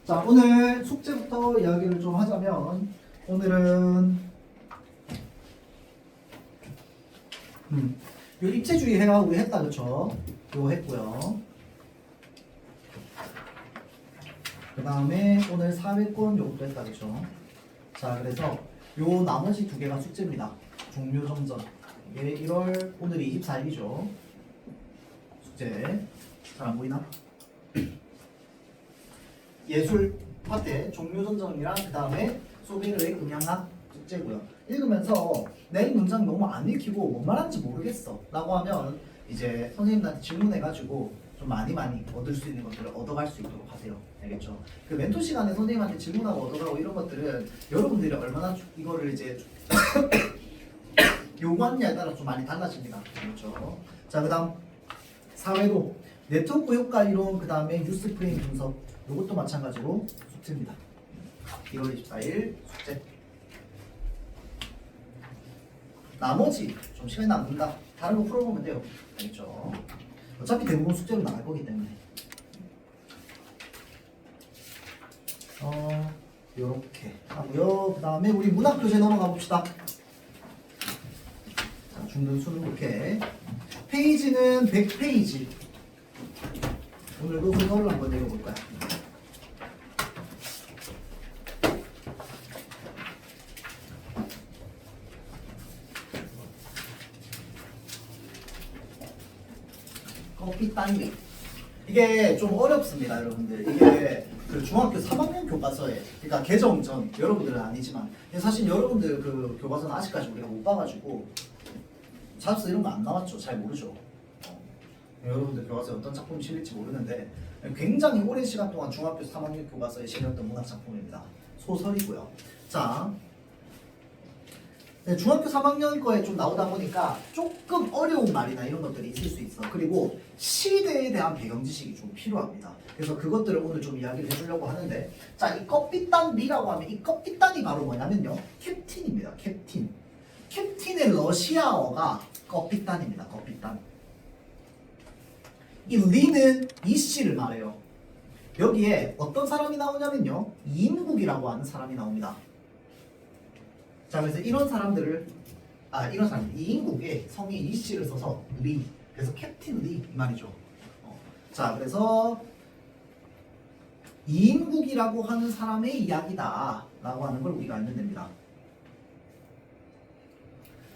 자, 오늘 숙제부터 이야기를 좀 하자면 오늘은 요 입체주의 해가 우리 했다 그쵸? 요거 했고요. 그 다음에 오늘 사회권 요것도 했다 그쵸? 자, 그래서 요 나머지 두 개가 숙제입니다. 종료정전 이게 1월 오늘이 24일이죠. 숙제 잘 안 보이나? 예술 파트 종료전전이랑 그 다음에 소비르의 음양학 숙제고요. 읽으면서 내 문장 너무 안 읽히고 뭔 말하는지 모르겠어 라고 하면 이제 선생님한테 질문해가지고 좀 많이 얻을 수 있는 것들을 얻어갈 수 있도록 하세요. 알겠죠? 그 멘토 시간에 선생님한테 질문하고 얻어가고 이런 것들은 여러분들이 얼마나 이거를 이제 요구하느냐에 따라 좀 많이 달라집니다. 그렇죠? 자, 그 다음 사회도 네트워크 효과 이론, 그 다음에 뉴스 프레임 분석 이것도 마찬가지로 숙제입니다. 1월 24일 숙제. 나머지 좀 시간이 남는다. 다른 거 풀어보면 돼요. 알겠죠? 어차피 대부분 숙제로 나갈 거기 때문에. 요렇게 하고요. 그 다음에 우리 문학 교재 넘어가 봅시다. 자, 중등 수능 이렇게. 페이지는 100페이지. 오늘도 소설을 한번 읽어볼 거야. 커피 딴리. 이게 좀 어렵습니다, 여러분들. 이게 그 중학교 3학년 교과서에, 그러니까 개정 전 여러분들은 아니지만 사실 여러분들 그 교과서는 아직까지 우리가 못 봐가지고 잡스 이런 거 안 나왔죠. 잘 모르죠. 여러분들 교과서에 어떤 작품이 실릴지 모르는데 굉장히 오랜 시간 동안 중학교 3학년 교과서에 실렸던 문학 작품입니다. 소설이고요. 자, 네, 중학교 3학년 거에 좀 나오다 보니까 조금 어려운 말이나 이런 것들이 있을 수 있어. 그리고 시대에 대한 배경 지식이 좀 필요합니다. 그래서 그것들을 오늘 좀 이야기를 해주려고 하는데, 자, 이 껍빗단리라고 하면 이 껍빗단이 바로 뭐냐면요, 캡틴입니다. 캡틴. 캡틴의 러시아어가 껍빗단입니다. 껍빗단. 이 리는 이씨를 말해요. 여기에 어떤 사람이 나오냐면요, 이인국이라고 하는 사람이 나옵니다. 자, 그래서 이런 사람들을 이런 사람 이인국의 성이 이씨를 써서 리, 그래서 캡틴 리 이 말이죠. 자, 그래서 이인국이라고 하는 사람의 이야기다 라고 하는 걸 우리가 알면 됩니다.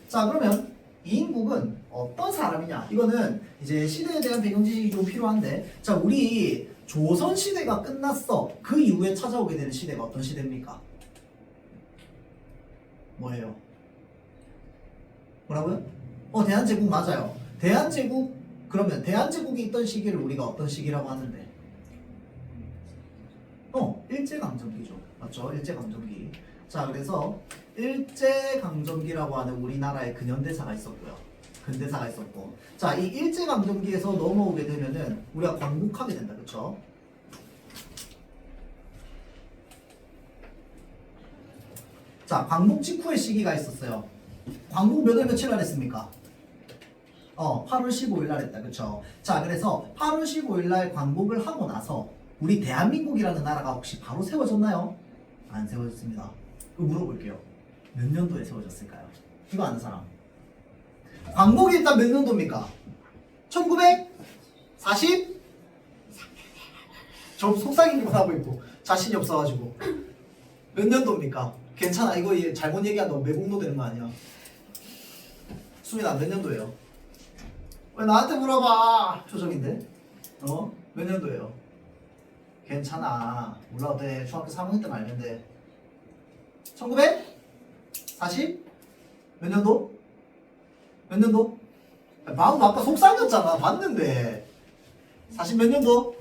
자, 그러면 이인국은 어떤 사람이냐? 이거는 이제 시대에 대한 배경 지식이 좀 필요한데, 자, 우리 조선 시대가 끝났어. 그 이후에 찾아오게 되는 시대가 어떤 시대입니까? 뭐예요? 뭐라고요? 대한제국 맞아요. 대한제국, 그러면 대한제국이 있던 시기를 우리가 어떤 시기라고 하는데? 일제강점기죠. 맞죠? 일제강점기. 자, 그래서 일제강점기라고 하는 우리나라의 근현대사가 있었고요. 근대사가 있었고. 자, 이 일제강점기에서 넘어오게 되면은 우리가 광복하게 된다. 그쵸? 자, 광복 직후의 시기가 있었어요. 광복 몇 월 며칠 날 했습니까? 8월 15일 날 했다. 그쵸? 자, 그래서 8월 15일 날 광복을 하고 나서 우리 대한민국이라는 나라가 혹시 바로 세워졌나요? 안 세워졌습니다. 그거 물어볼게요. 몇 년도에 세워졌을까요? 이거 아는 사람? 광복이 일단 몇 년도입니까? 1940? 저 속삭이기만 하고 있고 자신이 없어가지고 몇 년도입니까? 괜찮아, 이거 잘못 얘기한다고 매국노 되는 거 아니야. 수민아, 몇 년도예요? 왜 나한테 물어봐? 표정인데? 몇 년도예요? 괜찮아, 몰라도 돼. 중학교 3학년 때만 알면 돼. 1940? 몇 년도? 몇 년도? 마음 아까 속삭였잖아. 봤는데 40 몇 년도?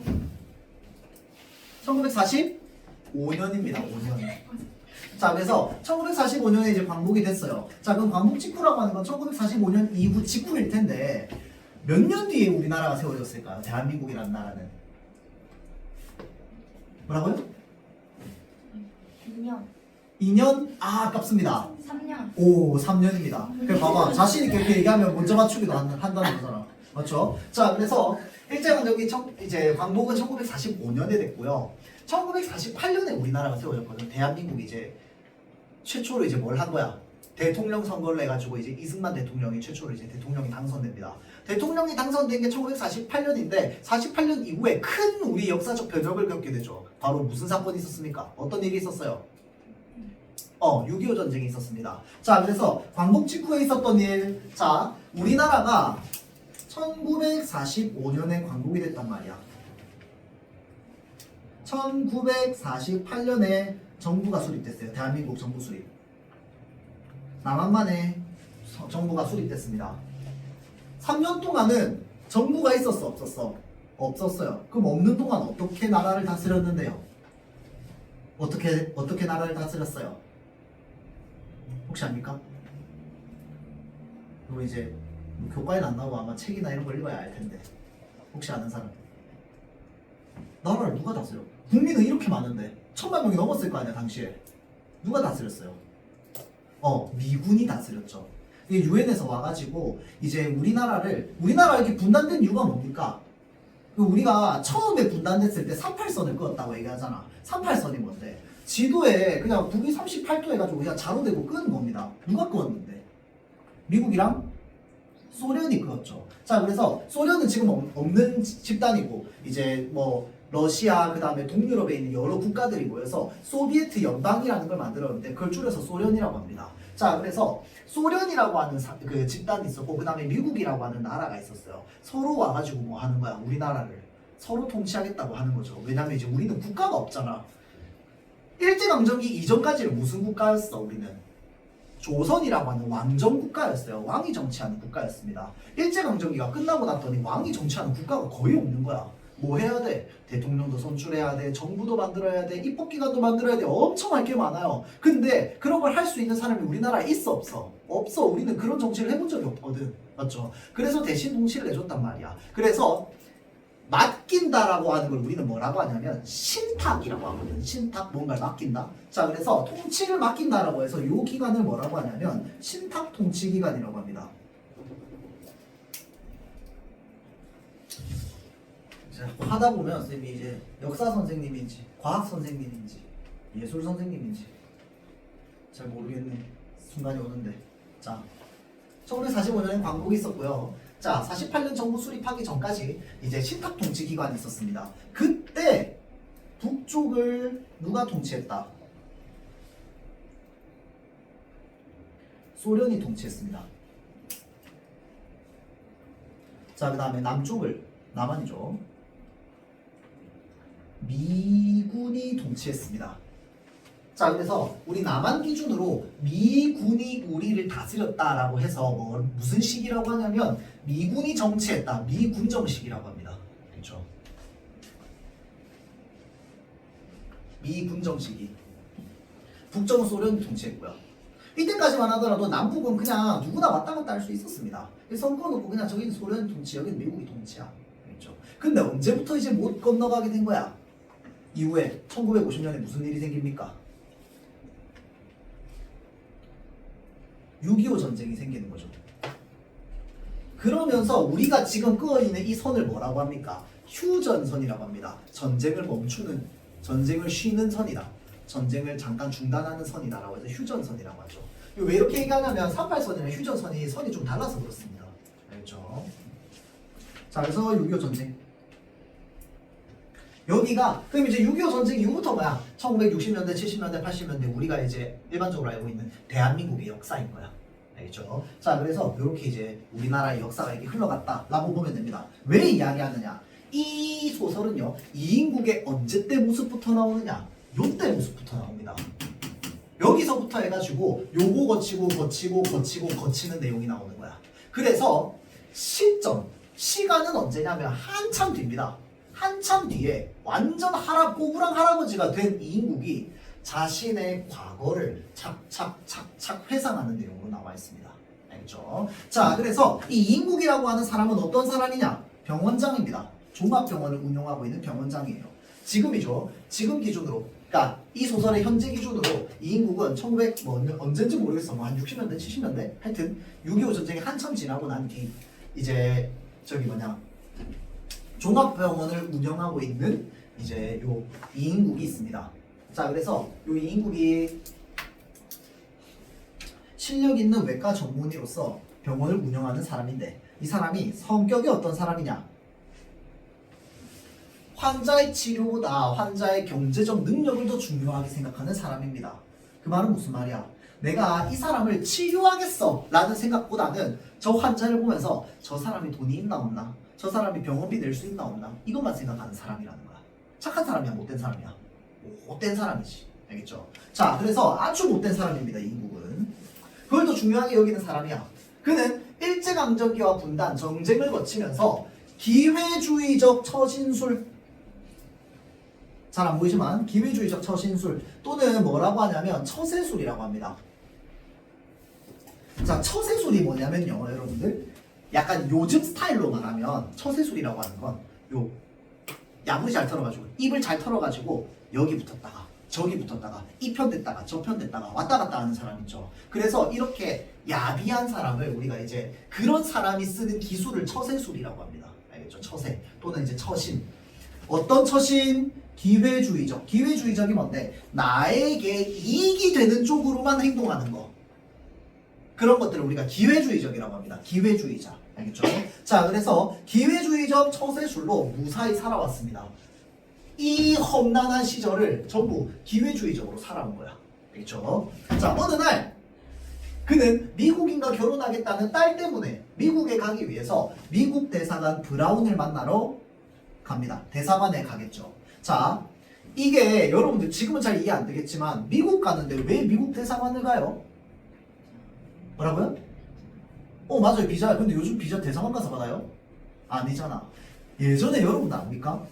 1945년입니다. 5년. 자, 그래서 1945년에 이제 광복이 됐어요. 자, 그럼 광복 직후라고 하는 건 1945년 이후 직후일 텐데 몇 년 뒤에 우리나라가 세워졌을까요? 대한민국이라는 나라는. 뭐라고요? 2년. 2년? 아깝습니다. 3년. 오, 3년입니다. 그래 봐봐, 자신 있게 이렇게 얘기하면 문제 맞추기도 한다는 거잖아. 맞죠? 자, 그래서 일제강점기 이제 광복은 1945년에 됐고요. 1948년에 우리나라가 세워졌거든. 대한민국이 이제 최초로 이제 뭘 한 거야? 대통령 선거를 해가지고 이제 이승만 대통령이 최초로 이제 대통령이 당선됩니다. 대통령이 당선된 게 1948년인데 48년 이후에 큰 우리 역사적 변혁을 겪게 되죠. 바로 무슨 사건이 있었습니까? 어떤 일이 있었어요? 6.25 전쟁이 있었습니다. 자, 그래서 광복 직후에 있었던 일. 자, 우리나라가 1945년에 광복이 됐단 말이야. 1948년에 정부가 수립됐어요. 대한민국 정부 수립. 남한만에 정부가 수립됐습니다. 3년 동안은 정부가 있었어, 없었어? 없었어요. 그럼 없는 동안 어떻게 나라를 다스렸는데요? 어떻게 나라를 다스렸어요? 혹시 압니까? 그리고 이제 교과에는 안 나오고 아마 책이나 이런 걸 읽어야 알 텐데 혹시 아는 사람? 나라를 누가 다스려? 국민은 이렇게 많은데 1,000만 명이 넘었을 거 아니야 당시에. 누가 다스렸어요? 미군이 다스렸죠. 이게 유엔에서 와가지고 이제 우리나라가 이렇게 분단된 이유가 뭡니까? 우리가 처음에 분단됐을 때 38선을 그었다고 얘기하잖아. 38선이 뭔데? 지도에 그냥 북위 38도 해가지고 그냥 자로대고 끄는 겁니다. 누가 그었는데? 미국이랑 소련이 그었죠. 자, 그래서 소련은 지금 없는 집단이고 이제 뭐 러시아 그 다음에 동유럽에 있는 여러 국가들이 모여서 소비에트 연방이라는 걸 만들었는데 그걸 줄여서 소련이라고 합니다. 자, 그래서 소련이라고 하는 그 집단이 있었고 그 다음에 미국이라고 하는 나라가 있었어요. 서로 와가지고 뭐 하는 거야? 우리나라를 서로 통치하겠다고 하는 거죠. 왜냐면 이제 우리는 국가가 없잖아. 일제강점기 이전까지는 무슨 국가였어? 우리는 조선이라고 하는 왕정 국가였어요. 왕이 정치하는 국가였습니다. 일제강점기가 끝나고 났더니 왕이 정치하는 국가가 거의 없는 거야. 뭐 해야 돼? 대통령도 선출해야 돼, 정부도 만들어야 돼, 입법기관도 만들어야 돼. 엄청 할 게 많아요. 근데 그런 걸 할 수 있는 사람이 우리나라에 있어, 없어? 없어. 우리는 그런 정치를 해본 적이 없거든. 맞죠? 그래서 대신 통치를 해줬단 말이야. 그래서 맡긴다라고 하는 걸 우리는 뭐라고 하냐면 신탁이라고 하거든. 신탁, 뭔가를 맡긴다. 자, 그래서 통치를 맡긴다라고 해서 이 기관을 뭐라고 하냐면 신탁 통치 기관이라고 합니다. 하다 보면 쌤이 이제 역사 선생님인지 과학 선생님인지 예술 선생님인지 잘 모르겠는 순간이 오는데, 자, 1945년에 광복이 있었고요. 자, 48년 정부 수립하기 전까지 이제 신탁 통치 기관이 있었습니다. 그때 북쪽을 누가 통치했다? 소련이 통치했습니다. 자, 그 다음에 남한이죠. 미군이 통치했습니다. 자, 그래서 우리 남한 기준으로 미군이 우리를 다스렸다라고 해서 무슨 시기라고 하냐면 미군이 정치했다, 미군정 시기라고 합니다. 그렇죠? 미군정 시기. 북정은 소련이 통치했고요. 이때까지만 하더라도 남북은 그냥 누구나 왔다 갔다 할 수 있었습니다. 선거놓고 그냥 저기는 소련 통치, 여기는 미국이 통치야. 그렇죠? 근데 언제부터 이제 못 건너가게 된 거야? 이후에 1950년에 무슨 일이 생깁니까? 6.25 전쟁이 생기는 거죠. 그러면서 우리가 지금 끄어있는 이 선을 뭐라고 합니까? 휴전선이라고 합니다. 전쟁을 멈추는, 전쟁을 쉬는 선이다. 전쟁을 잠깐 중단하는 선이다라고 해서 휴전선이라고 하죠. 왜 이렇게 얘기하냐면 38선이랑 휴전선이 선이 좀 달라서 그렇습니다. 알죠? 자, 그래서 6.25 전쟁. 여기가 그럼 이제 6.25 전쟁 이후부터 뭐야? 1960년대, 70년대, 80년대 우리가 이제 일반적으로 알고 있는 대한민국의 역사인 거야. 알겠죠? 자, 그래서 이렇게 이제 우리나라의 역사가 이렇게 흘러갔다라고 보면 됩니다. 왜 이야기하느냐? 이 소설은요, 이인국의 언제 때 모습부터 나오느냐? 요때 모습부터 나옵니다. 여기서부터 해가지고 요거 거치는 내용이 나오는 거야. 그래서 시간은 언제냐면 한참 뒤입니다. 한참 뒤에 완전 꼬부랑 할아버지가 된 이인국이 자신의 과거를 착착착착 회상하는 내용으로 나와 있습니다. 알겠죠? 자, 그래서 이 이인국이라고 하는 사람은 어떤 사람이냐? 병원장입니다. 종합병원을 운영하고 있는 병원장이에요. 지금이죠. 지금 기준으로, 그러니까 이 소설의 현재 기준으로 이인국은 1900 언제인지 모르겠어. 한 60년대, 70년대 하여튼 6.25 전쟁이 한참 지나고 난 뒤 이제 종합병원을 운영하고 있는 이제 요 이인국이 있습니다. 자, 그래서 요 이인국이 실력 있는 외과 전문의로서 병원을 운영하는 사람인데 이 사람이 성격이 어떤 사람이냐? 환자의 치료보다 환자의 경제적 능력을 더 중요하게 생각하는 사람입니다. 그 말은 무슨 말이야? 내가 이 사람을 치료하겠어 라는 생각보다는 저 환자를 보면서 저 사람이 돈이 있나 없나? 저 사람이 병원비 낼 수 있나 없나? 이것만 생각하는 사람이라는 거야. 착한 사람이야? 못된 사람이야? 못된 사람이지. 알겠죠? 자, 그래서 아주 못된 사람입니다. 이 인국은. 그걸 더 중요하게 여기는 사람이야. 그는 일제강점기와 분단, 정쟁을 거치면서 기회주의적 처신술, 잘 안 보이지만 기회주의적 처신술 또는 뭐라고 하냐면 처세술이라고 합니다. 자, 처세술이 뭐냐면요, 여러분들. 약간 요즘 스타일로 말하면 처세술이라고 하는 건 요 야물이 잘 털어가지고 입을 잘 털어가지고 여기 붙었다가 저기 붙었다가 이 편 됐다가 저 편 됐다가 왔다 갔다 하는 사람 있죠. 그래서 이렇게 야비한 사람을 우리가 이제 그런 사람이 쓰는 기술을 처세술이라고 합니다. 알겠죠? 처세 또는 이제 처신. 어떤 처신? 기회주의적. 기회주의적이 뭔데? 나에게 이익이 되는 쪽으로만 행동하는 거. 그런 것들을 우리가 기회주의적이라고 합니다. 기회주의자. 알겠죠? 자, 그래서 기회주의적 처세술로 무사히 살아왔습니다. 이 험난한 시절을 전부 기회주의적으로 살아온 거야. 알겠죠? 자, 어느 날 그는 미국인과 결혼하겠다는 딸 때문에 미국에 가기 위해서 미국 대사관 브라운을 만나러 갑니다. 대사관에 가겠죠. 자, 이게 여러분들 지금은 잘 이해 안 되겠지만 미국 가는데 왜 미국 대사관을 가요? 뭐라고요? 맞아요. 비자야. 근데 요즘 비자 대사관 가서 받아요? 아니잖아. 예전에 여러분 압니까?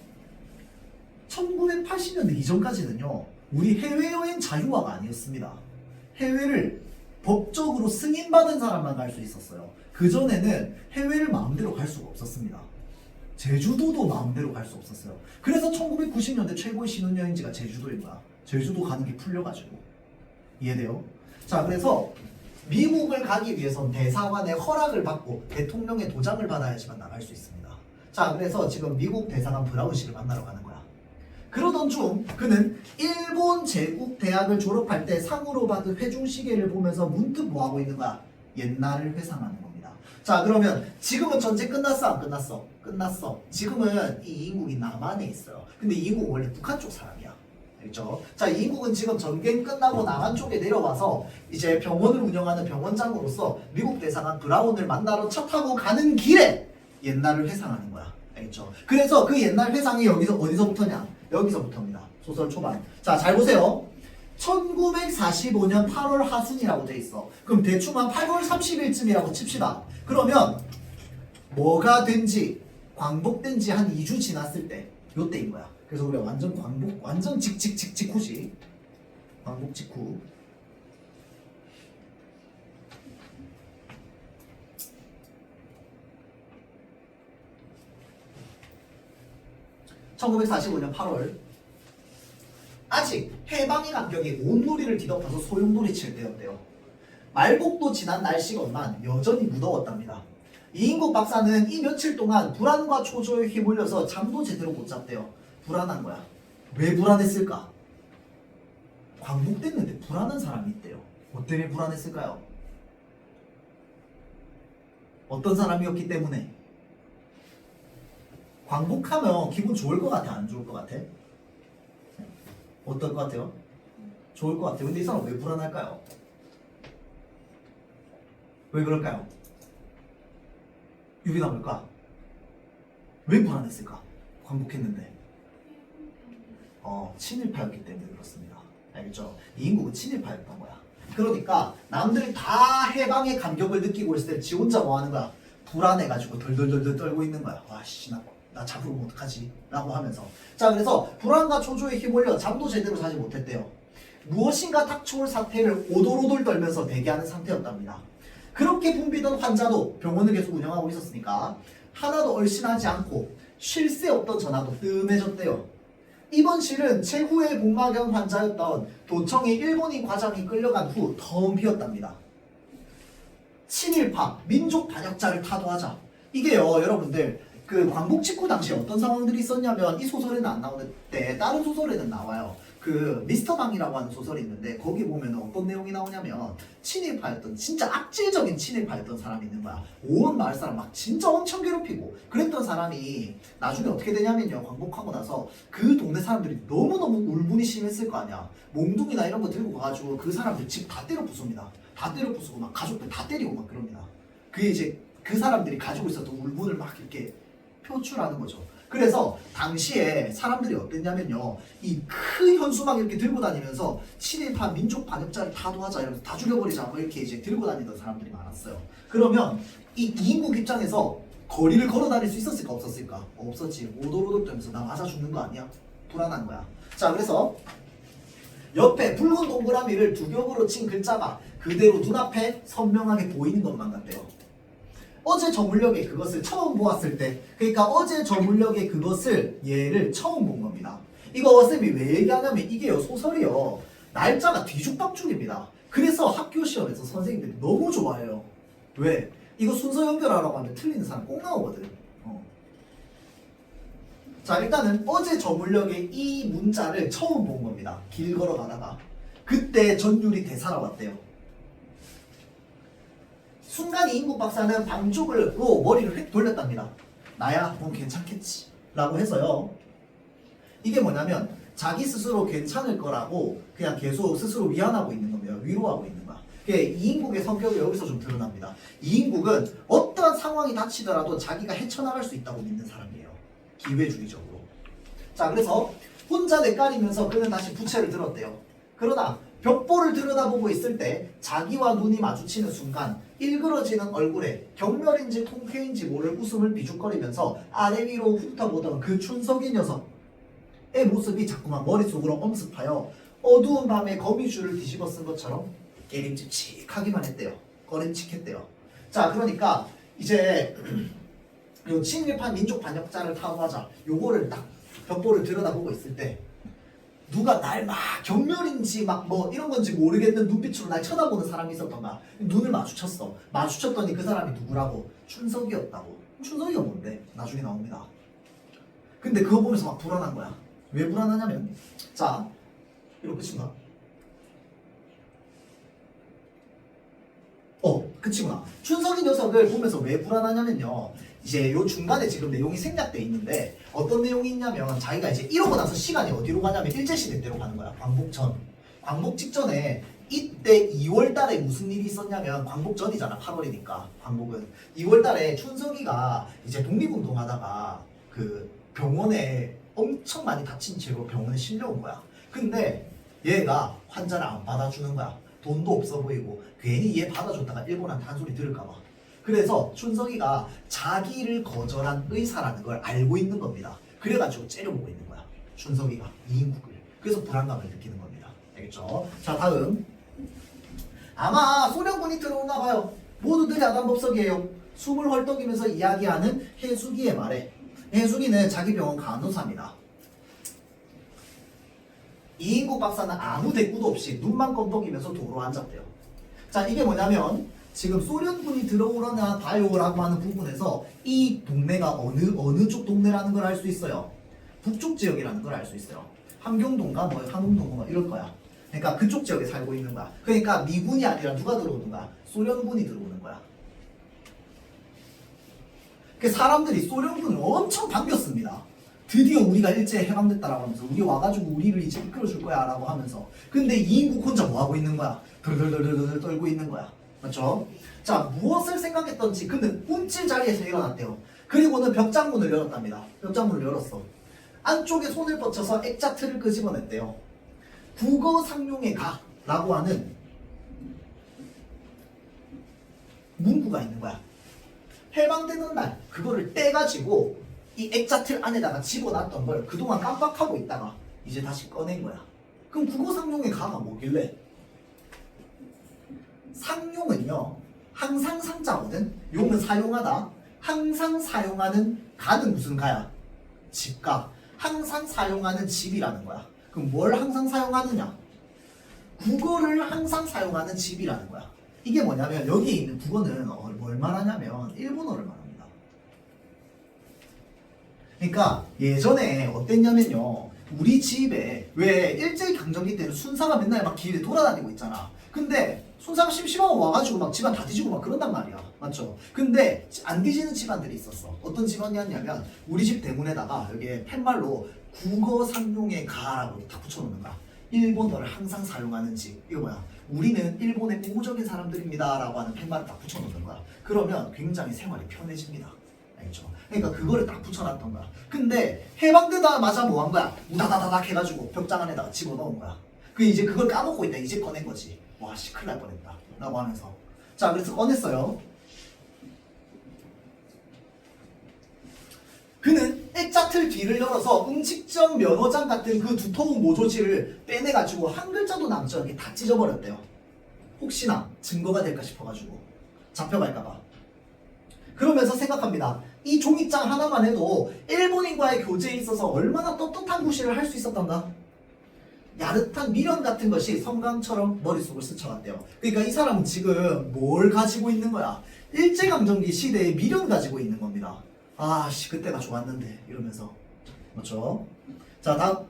1980년대 이전까지는요, 우리 해외여행 자유화가 아니었습니다. 해외를 법적으로 승인받은 사람만 갈 수 있었어요. 그전에는 해외를 마음대로 갈 수가 없었습니다. 제주도도 마음대로 갈 수 없었어요. 그래서 1990년대 최고의 신혼여행지가 제주도인 거야. 제주도 가는 게 풀려가지고. 이해돼요? 자, 그래서 미국을 가기 위해선 대사관의 허락을 받고 대통령의 도장을 받아야지만 나갈 수 있습니다. 자, 그래서 지금 미국 대사관 브라운 씨를 만나러 가는 거야. 그러던 중 그는 일본 제국 대학을 졸업할 때 상으로 받은 회중시계를 보면서 문득 뭐 하고 있는 거야? 옛날을 회상하는 겁니다. 자, 그러면 지금은 전쟁 끝났어? 안 끝났어? 끝났어. 지금은 이 인국이 남한에 있어요. 근데 이 인국은 원래 북한 쪽 사람이야. 알겠죠? 자, 이 인국은 지금 전쟁 끝나고 남한 쪽에 내려와서 이제 병원을 운영하는 병원장으로서 미국 대사관 브라운을 만나러 차 타고 가는 길에 옛날을 회상하는 거야. 알겠죠? 그래서 그 옛날 회상이 여기서 어디서부터냐? 여기서부터입니다. 소설 초반. 자, 잘 보세요. 1945년 8월 하순이라고 돼 있어. 그럼 대충 한 8월 30일쯤이라고 칩시다. 그러면 뭐가 된지 광복된 지 한 2주 지났을 때 요때인 거야. 그래서 우리가 완전 광복, 완전 직후지. 광복 직후. (1945년 8월) 아직 해방의 간격이 온누리를 뒤덮어서 소용돌이 칠 때였대요. 말복도 지난 날씨건만 여전히 무더웠답니다. 이인국 박사는 이 며칠 동안 불안과 초조에 휘몰려서 잠도 제대로 못 잤대요. 불안한 거야. 왜 불안했을까? 광복됐는데 불안한 사람이 있대요. 뭐 때문에 불안했을까요? 어떤 사람이었기 때문에? 광복하면 기분 좋을 것 같아? 안 좋을 것 같아? 어떨 것 같아요? 좋을 것 같아요. 근데 이 사람 왜 불안할까요? 왜 그럴까요? 유비나 뭘까? 왜 불안했을까? 광복했는데 친일파였기 때문에 그렇습니다. 알겠죠? 이 인국은 친일파였던 거야. 그러니까 남들이 다 해방의 감격을 느끼고 있을 때 지 혼자 뭐 하는 거야? 불안해가지고 덜덜덜덜 떨고 있는 거야. 와씨 나 잡으면 어떡하지? 라고 하면서. 자, 그래서 불안과 초조에 휘몰려 잠도 제대로 자지 못했대요. 무엇인가 닥쳐올 사태를 오돌오돌 떨면서 대기하는 상태였답니다. 그렇게 붐비던 환자도 병원을 계속 운영하고 있었으니까 하나도 얼씬하지 않고 쉴 새 없던 전화도 뜸해졌대요. 이번 실은 최후의 복막염 환자였던 도청의 일본인 과장이 끌려간 후 텅 비었답니다. 친일파, 민족 반역자를 타도하자. 이게요, 여러분들 그 광복 직후 당시에 어떤 상황들이 있었냐면 이 소설에는 안 나오는데 다른 소설에는 나와요. 그 미스터 방이라고 하는 소설이 있는데 거기 보면 어떤 내용이 나오냐면 친일파였던 진짜 악질적인 친일파였던 사람이 있는 거야. 온 마을 사람 막 진짜 엄청 괴롭히고 그랬던 사람이 나중에 어떻게 되냐면요. 광복하고 나서 그 동네 사람들이 너무너무 울분이 심했을 거 아니야. 몽둥이나 이런 거 들고 가가지고 그 사람들 집 다 때려 부숩니다. 다 때려 부수고 막 가족들 다 때리고 막 그럽니다. 그게 이제 그 사람들이 가지고 있었던 울분을 막 이렇게 표출하는 거죠. 그래서 당시에 사람들이 어땠냐면요. 이 큰 현수막 이렇게 들고 다니면서 친일파 민족 반역자를 타도하자 이러면서 다 죽여버리자 뭐 이렇게 이제 들고 다니던 사람들이 많았어요. 그러면 이 이인국 입장에서 거리를 걸어 다닐 수 있었을까 없었을까? 없었지. 오돌오돌 떨면서 나 맞아 죽는 거 아니야? 불안한 거야. 자, 그래서 옆에 붉은 동그라미를 두 겹으로 친 글자가 그대로 눈앞에 선명하게 보이는 것만 같대요. 어제 저 물력에 그것을 처음 보았을 때, 그러니까 어제 저 물력에 그것을 얘를 처음 본 겁니다. 이거 쌤이 왜 얘기하냐면 이게요, 소설이요, 날짜가 뒤죽박죽입니다. 그래서 학교 시험에서 선생님들이 너무 좋아해요. 왜? 이거 순서 연결하라고 하면 틀리는 사람 꼭 나오거든. 자, 일단은 어제 저 물력에 이 문자를 처음 본 겁니다. 길 걸어가다가 그때 전율이 대사라 왔대요. 순간 이인국 박사는 방쪽으로 머리를 휙 돌렸답니다. 나야 넌 괜찮겠지 라고 해서요. 이게 뭐냐면 자기 스스로 괜찮을 거라고 그냥 계속 스스로 위안하고 있는 겁니다. 위로하고 있는 거야. 이인국의 성격이 여기서 좀 드러납니다. 이인국은 어떠한 상황이 닥치더라도 자기가 헤쳐나갈 수 있다고 믿는 사람이에요. 기회주의적으로. 자, 그래서 혼자 내까리면서 그는 다시 부채를 들었대요. 그러나 벽보를 들여다보고 있을 때 자기와 눈이 마주치는 순간 일그러지는 얼굴에 경멸인지 통쾌인지 모를 웃음을 비죽거리면서 아래 위로 훑어보던 그 춘석이 녀석의 모습이 자꾸만 머릿속으로 엄습하여 어두운 밤에 거미줄을 뒤집어 쓴 것처럼 깨림칙칙하기만 했대요. 꺼림칙했대요. 자, 그러니까 이제 요 친일파 민족 반역자를 타도하자 요거를 딱 벽보를 들여다보고 있을 때 누가 날 막 경멸인지 막 뭐 이런 건지 모르겠는 눈빛으로 날 쳐다보는 사람이 있었던가. 눈을 마주쳤어. 마주쳤더니 그 사람이 누구라고? 춘석이었다고. 춘석이가 뭔데? 나중에 나옵니다. 근데 그거 보면서 막 불안한 거야. 왜 불안하냐면, 자, 이거 끝인가? 끝이구나. 춘석이 녀석을 보면서 왜 불안하냐면요, 이제 요 중간에 지금 내용이 생략돼 있는데 어떤 내용이 있냐면 자기가 이제 이러고 나서 시간이 어디로 가냐면 일제시대 때로 가는 거야. 광복 전. 광복 직전에 이때 2월 달에 무슨 일이 있었냐면 광복 전이잖아. 8월이니까 광복은 2월 달에 춘석이가 이제 독립운동 하다가 그 병원에 엄청 많이 다친 채로 병원에 실려온 거야. 근데 얘가 환자를 안 받아주는 거야. 돈도 없어 보이고 괜히 얘 받아줬다가 일본한테 한 소리 들을까봐. 그래서 춘석이가 자기를 거절한 의사라는 걸 알고 있는 겁니다. 그래가지고 째려보고 있는 거야. 춘석이가 이인국을. 그래서 불안감을 느끼는 겁니다. 알겠죠? 자, 다음. 아마 소련군이 들어오나 봐요. 모두들 야단법석이에요. 숨을 헐떡이면서 이야기하는 해수기의 말에, 해수기는 자기 병원 간호사입니다. 이인국 박사는 아무 대꾸도 없이 눈만 껌뻑이면서 도로 앉았대요. 자, 이게 뭐냐면 지금 소련군이 들어오려나 봐요라고 하는 부분에서 이 동네가 어느 쪽 동네라는 걸 알 수 있어요. 북쪽 지역이라는 걸 알 수 있어요. 함경도인가 뭐 함흥도인가 뭐 이럴 거야. 그러니까 그쪽 지역에 살고 있는 거야. 그러니까 미군이 아니라 누가 들어오는가? 소련군이 들어오는 거야. 그 사람들이 소련군을 엄청 반겼습니다. 드디어 우리가 일제 해방됐다라고 하면서 우리 와가지고 우리를 이제 이끌어줄 거야 라고 하면서. 근데 이인국 혼자 뭐 하고 있는 거야? 덜덜덜덜 떨고 있는 거야. 맞죠? 자, 무엇을 생각했던지 그는 움찔 자리에서 일어났대요. 그리고는 벽장문을 열었답니다. 벽장문을 열었어. 안쪽에 손을 뻗쳐서 액자트를 끄집어냈대요. 국어 상용에 가 라고 하는 문구가 있는 거야. 해방되는 날 그거를 떼가지고 이 액자틀 안에다가 집어놨던 걸 그동안 깜빡하고 있다가 이제 다시 꺼낸 거야. 그럼 국어 상용에 가가 뭐길래? 상용은요, 항상 상자거든. 용은 사용하다. 항상 사용하는 가는 무슨 가야? 집가. 항상 사용하는 집이라는 거야. 그럼 뭘 항상 사용하느냐? 국어를 항상 사용하는 집이라는 거야. 이게 뭐냐면 여기 있는 국어는 뭘 말하냐면 일본어를 말합니다. 그러니까 예전에 어땠냐면요. 우리 집에 왜 일제강점기 때는 순사가 맨날 막 길에 돌아다니고 있잖아. 근데 순사가 심심하고 와가지고 막 집안 다 뒤지고 막 그런단 말이야. 맞죠? 근데 안 뒤지는 집안들이 있었어. 어떤 집안이었냐면 우리 집 대문에다가 여기에 팻말로 국어 상용의 가라고 다 붙여놓는 거야. 일본어를 항상 사용하는 집. 이거 뭐야? 우리는 일본의 우호적인 사람들입니다 라고 하는 팻말을 딱 붙여놓는 거야. 그러면 굉장히 생활이 편해집니다. 알죠? 그러니까 그거를 딱 붙여놨던 거야. 근데 해방되자마자 뭐 한 거야? 우다다다닥 해가지고 벽장 안에다가 집어넣은 거야. 그 이제 그걸 까먹고 있다. 이제 꺼낸 거지. 와, 씨, 큰일 날 뻔했다. 라고 하면서. 자, 그래서 꺼냈어요. 그는 액자틀 뒤를 열어서 음식점 면허장 같은 그 두터운 모조지를 빼내가지고 한 글자도 남지 않게 다 찢어버렸대요. 혹시나 증거가 될까 싶어가지고 잡혀갈까봐. 그러면서 생각합니다. 이 종이장 하나만 해도 일본인과의 교제에 있어서 얼마나 떳떳한 구실을 할 수 있었던가. 야릇한 미련 같은 것이 성강처럼 머릿속을 스쳐갔대요. 그러니까 이 사람은 지금 뭘 가지고 있는 거야? 일제강점기 시대에 미련 가지고 있는 겁니다. 아씨, 그때가 좋았는데 이러면서. 그렇죠? 자, 다음.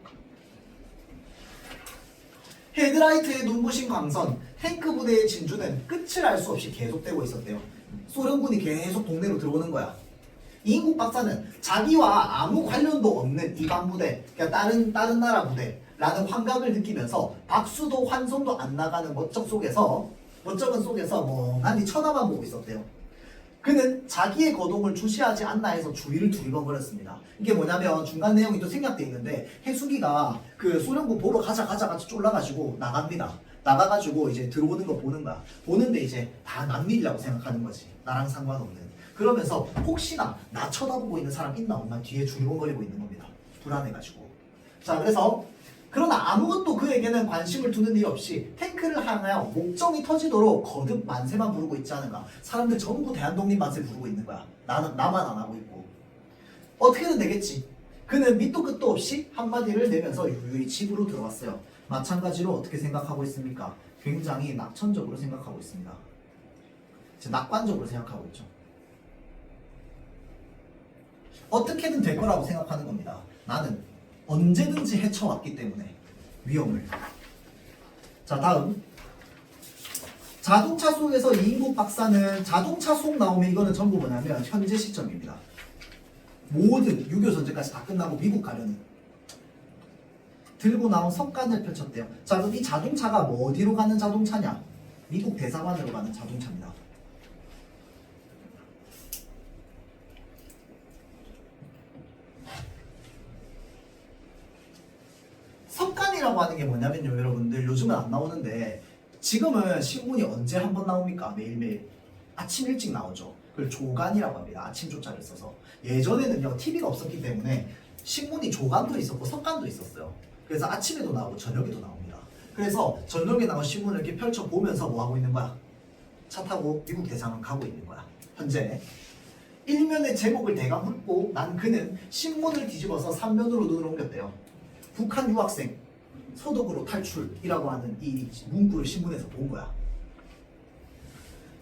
헤드라이트에 눈부신 광선, 탱크 부대의 진주는 끝을 알 수 없이 계속되고 있었대요. 소련군이 계속 동네로 들어오는 거야. 이인국 박사는 자기와 아무 관련도 없는 이방 부대, 그러니까 다른 나라 부대라는 환각을 느끼면서 박수도 환송도 안 나가는 멋쩍은 속에서 멍하니 천하만 보고 있었대요. 그는 자기의 거동을 주시하지 않나 해서 주위를 두리번거렸습니다. 이게 뭐냐면 중간 내용이 또 생략돼 있는데 해수기가 그 소련군 보러 가자 같이 쫄라가지고 나갑니다. 나가가지고 이제 들어오는 거 보는 거야. 보는데 이제 다 남일이라고 생각하는 거지. 나랑 상관없는. 그러면서 혹시나 나 쳐다보고 있는 사람 있나 없나 뒤에 두리번거리고 있는 겁니다. 불안해가지고. 자, 그래서 그러나 아무것도 그에게는 관심을 두는 일 없이 탱크를 향하여 목정이 터지도록 거듭 만세만 부르고 있지 않은가. 사람들 전부 대한독립 만세 부르고 있는 거야. 나만 안 하고 있고. 어떻게든 되겠지. 그는 밑도 끝도 없이 한마디를 내면서 유유히 집으로 들어왔어요. 마찬가지로 어떻게 생각하고 있습니까? 굉장히 낙천적으로 생각하고 있습니다. 낙관적으로 생각하고 있죠. 어떻게든 될 거라고 생각하는 겁니다. 나는 언제든지 헤쳐왔기 때문에 위험을. 자, 다음. 자동차 속에서 이인국 박사는 자동차 속 나오면 이거는 전부 뭐냐면 현재 시점입니다. 모든 6.25 전쟁까지 다 끝나고 미국 가려는 들고 나온 석관을 펼쳤대요. 자, 그럼 이 자동차가 뭐 어디로 가는 자동차냐? 미국 대사관으로 가는 자동차입니다. 석관이라고 하는 게 뭐냐면요, 여러분들 요즘은 안 나오는데 지금은 신문이 언제 한 번 나옵니까? 매일매일 아침 일찍 나오죠. 그걸 조간이라고 합니다. 아침 조자를 써서. 예전에는요 TV가 없었기 때문에 신문이 조간도 있었고 석간도 있었어요. 그래서 아침에도 나오고 저녁에도 나옵니다. 그래서 저녁에 나온 신문을 이렇게 펼쳐보면서 뭐 하고 있는 거야? 차 타고 미국 대사관 가고 있는 거야. 현재 일면의 제목을 대강 훑고 난 그는 신문을 뒤집어서 3면으로 눈을 옮겼대요. 북한 유학생 서독으로 탈출이라고 하는 이 문구를 신문에서 본 거야.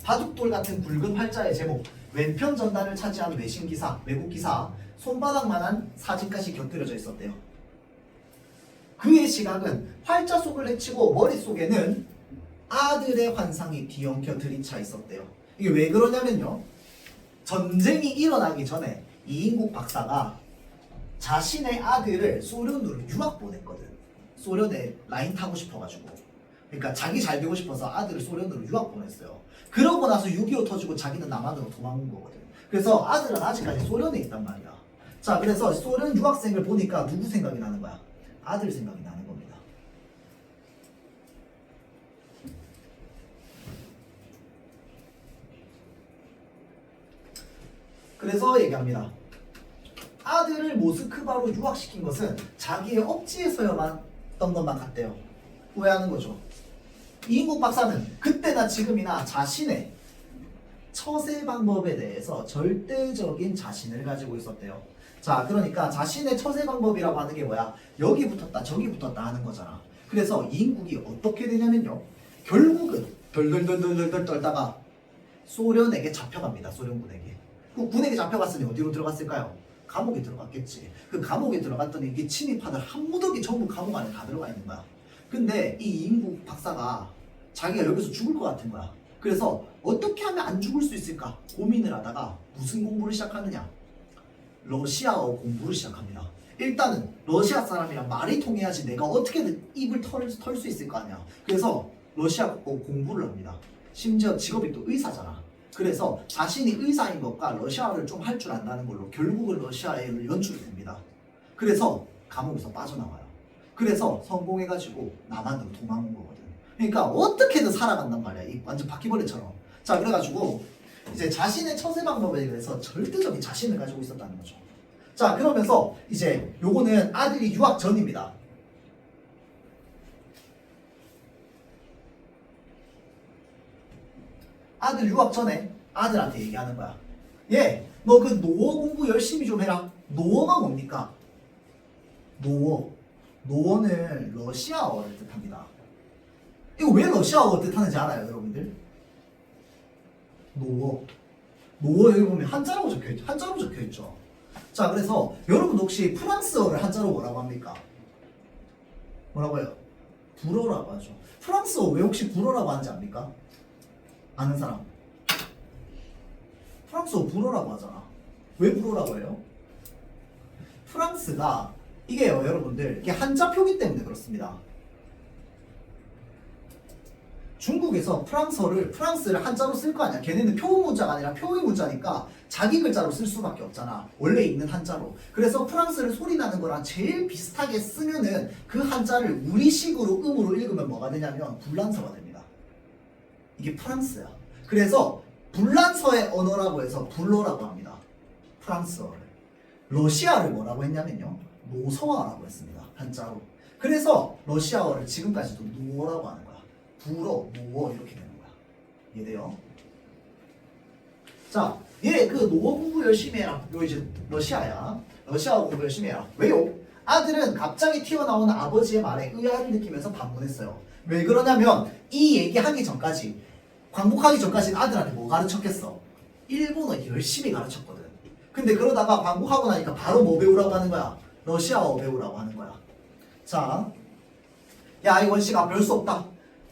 바둑돌 같은 굵은 활자의 제목, 왼편 전단을 차지한 외신 기사, 외국 기사, 손바닥만한 사진까지 곁들여져 있었대요. 그의 시각은 활자 속을 헤치고 머릿속에는 아들의 환상이 뒤엉켜 들이차 있었대요. 이게 왜 그러냐면요, 전쟁이 일어나기 전에 이인국 박사가 자신의 아들을 소련으로 유학 보냈거든. 소련에 라인 타고 싶어가지고. 그러니까 자기 잘 되고 싶어서 아들을 소련으로 유학 보냈어요. 그러고 나서 6.25 터지고 자기는 남한으로 도망온 거거든. 그래서 아들은 아직까지 소련에 있단 말이야. 자, 그래서 소련 유학생을 보니까 누구 생각이 나는 거야? 아들 생각이 나는 겁니다. 그래서 얘기합니다. 아들을 모스크바로 유학시킨 것은 자기의 억지에서야만 던 것만 같대요. 후회하는 거죠. 이인국 박사는 그때나 지금이나 자신의 처세 방법에 대해서 절대적인 자신을 가지고 있었대요. 자, 그러니까 자신의 처세 방법이라고 하는 게 뭐야? 여기 붙었다 저기 붙었다 하는 거잖아. 그래서 이인국이 어떻게 되냐면요, 결국은 덜덜덜덜덜 떨다가 소련에게 잡혀갑니다. 소련군에게. 그 군에게 잡혀갔으니 어디로 들어갔을까요? 감옥에 들어갔겠지. 그 감옥에 들어갔더니 이게 침입하들 한 무더기 전부 감옥 안에 다 들어가 있는 거야. 근데 이 이인국 박사가 자기가 여기서 죽을 것 같은 거야. 그래서 어떻게 하면 안 죽을 수 있을까 고민을 하다가 무슨 공부를 시작하느냐, 러시아어 공부를 시작합니다. 일단은 러시아 사람이랑 말이 통해야지 내가 어떻게든 입을 털 수 있을 거 아니야. 그래서 러시아어 공부를 합니다. 심지어 직업이 또 의사잖아. 그래서 자신이 의사인 것과 러시아어를 좀 할 줄 안다는 걸로 결국은 러시아어를 연출이 됩니다. 그래서 감옥에서 빠져나와요. 그래서 성공해가지고 남한으로 도망온 거거든. 그러니까 어떻게든 살아간단 말이야. 이 완전 바퀴벌레처럼. 자, 그래가지고 이제 자신의 처세 방법에 대해서 절대적인 자신을 가지고 있었다는 거죠. 자, 그러면서 이제 요거는 아들이 유학 전입니다. 아들 유학 전에 아들한테 얘기하는 거야. 얘, 너 그 노어 공부 열심히 좀 해라. 노어가 뭡니까? 노어. 노어는 러시아어를 뜻합니다. 이거 왜 러시아어 뜻하는지 알아요, 여러분들? 노어. 노어 여기 보면 한자로 적혀있죠. 한자로 적혀있죠. 자, 그래서 여러분 혹시 프랑스어를 한자로 뭐라고 합니까? 뭐라고요? 불어라고 하죠. 프랑스어 왜 혹시 불어라고 하는지 압니까? 아는 사람? 프랑스어 불어라고 하잖아. 왜 불어라고 해요? 프랑스가 이게요, 여러분들, 이게 한자 표기 때문에 그렇습니다. 중국에서 프랑스를 한자로 쓸 거 아니야. 걔네는 표음 문자가 아니라 표의 문자니까 자기 글자로 쓸 수밖에 없잖아. 원래 있는 한자로. 그래서 프랑스를 소리 나는 거랑 제일 비슷하게 쓰면은 그 한자를 우리식으로 음으로 읽으면 뭐가 되냐면 불란서가 됩니다. 이게 프랑스야. 그래서 불란서의 언어라고 해서 불러라고 합니다. 프랑스어를. 러시아를 뭐라고 했냐면요, 노서화라고 했습니다. 한자로. 그래서 러시아어를 지금까지도 노어라고 하는 거야. 불어, 노어 이렇게 되는 거야. 이해돼요? 자, 얘 그 노어 공부 열심히 해라. 요 이제 러시아야. 러시아어 공부 열심히 해라. 왜요? 아들은 갑자기 튀어나오는 아버지의 말에 의아를 느끼면서 반문했어요. 왜 그러냐면 이 얘기하기 전까지, 광복하기 전까지는 아들한테 뭐 가르쳤겠어? 일본어 열심히 가르쳤거든. 근데 그러다가 광복하고 나니까 바로 뭐 배우라고 하는 거야? 러시아어 배우라고 하는 거야. 자, 야, 이 원씨가 별 수 없다.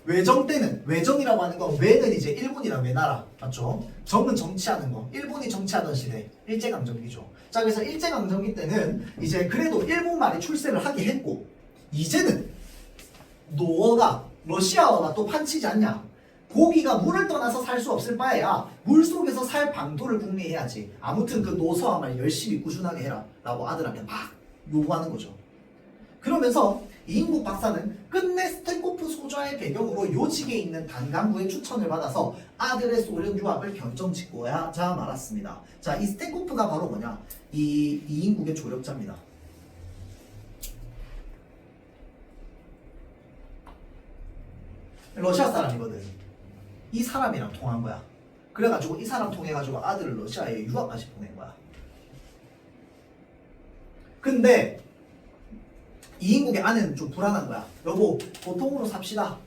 외정 때는, 외정이라고 하는 건, 외는 이제 일본이랑 외나라, 맞죠? 정은 정치하는 거, 일본이 정치하던 시대, 일제강점기죠. 자, 그래서 일제강점기 때는 이제 그래도 일본말이 출세를 하게 했고, 이제는 노어가, 러시아어가 또 판치지 않냐? 고기가 물을 떠나서 살 수 없을 바에야 물속에서 살 방도를 궁리해야지. 아무튼 그 노서한 말 열심히 꾸준하게 해라 라고 아들한테 막 요구하는 거죠. 그러면서 이인국 박사는 끝내 스텐코프 소좌의 배경으로 요직에 있는 단간부의 추천을 받아서 아들의 소련 유학을 결정짓고야 말았습니다. 자, 이 스텐코프가 바로 뭐냐? 이인국의 조력자입니다. 러시아 사람이거든. 이 사람이랑 통한 거야. 그래가지고 이 사람 통해가지고 아들을 러시아에 유학까지 보낸 거야. 근데 이인국의 아내는 좀 불안한 거야. 여보, 보통으로 삽시다.